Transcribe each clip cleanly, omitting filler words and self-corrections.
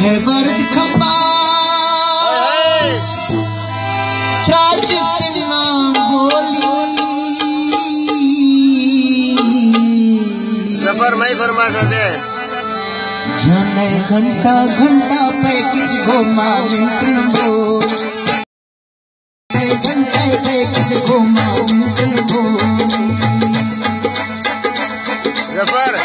है मर्द खंबा त्राजितना बोली सफर में फरमा दे जने घंटा घंटा पैकेज घुमा लिंटन बोल घंटा पैकेज घुमा लिंटन बोल सफर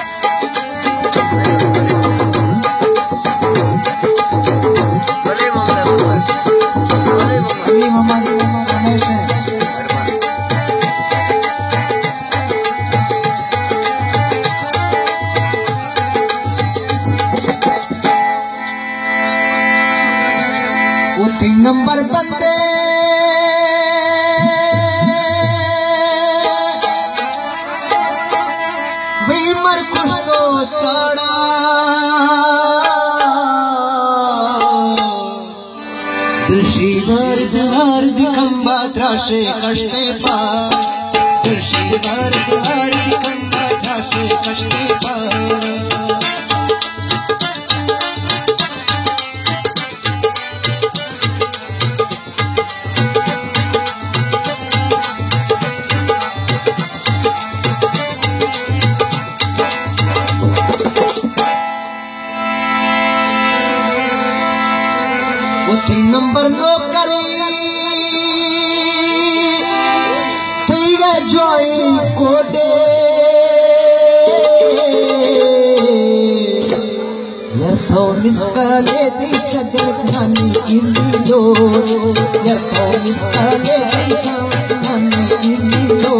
तीन नंबर बंदे बीमर कुछ तो साड़ा दुशीवर दुहार दिखंबा त्राशे कष्टे पार दुशीवर दुहार दिखंबा त्राशे कष्टे पार तीन नंबर नौकरी तेरा जोई को दे यार तो मिसकाले दी सगल खानी किलो यार तो मिसकाले दी सगल खानी किलो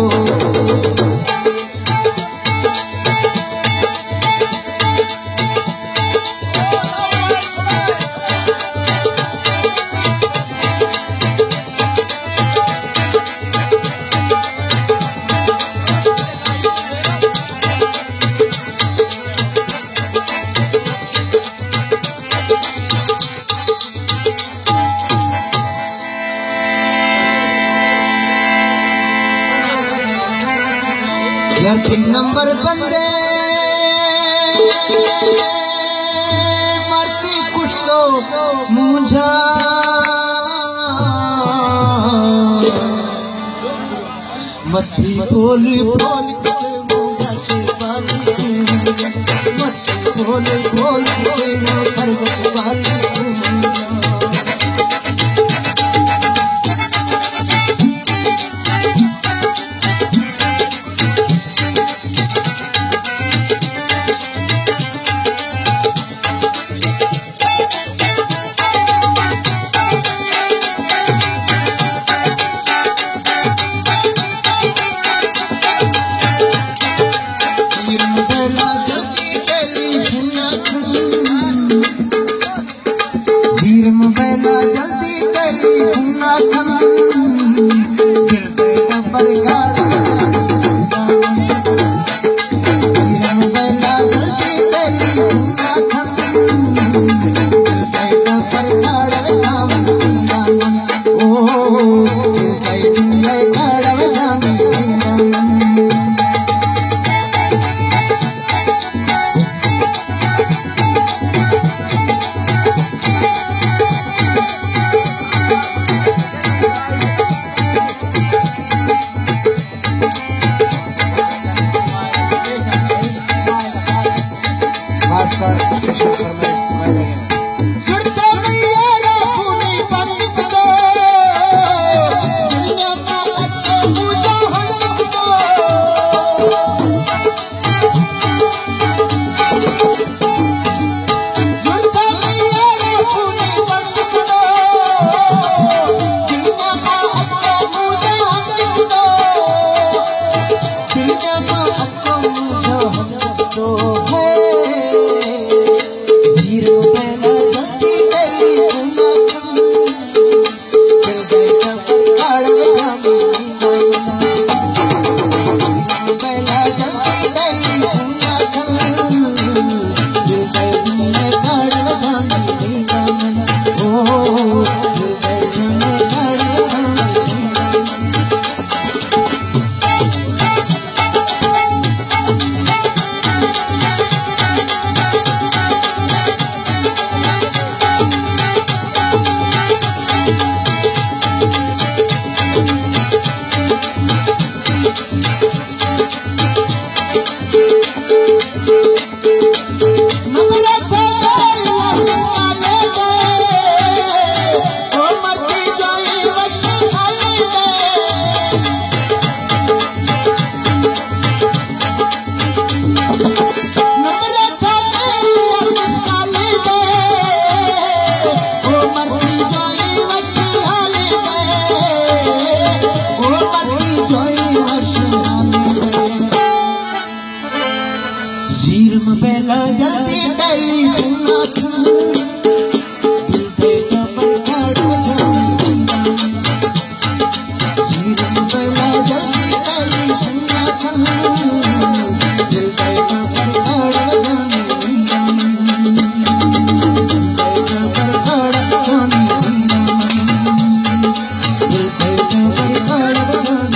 यार तीन नंबर बंदे मरती कुछ तो मुझा मत्ती बोली बोल के मुझा से बाली मत्ती बोली बोल के मुझा से बाली जल्दी टेलीफोन दिल बेटा पर गाड़ा जल्दी टेलीफोन दिल बेटा पर गाड़ा ओ दिल गाड़ा Thank you.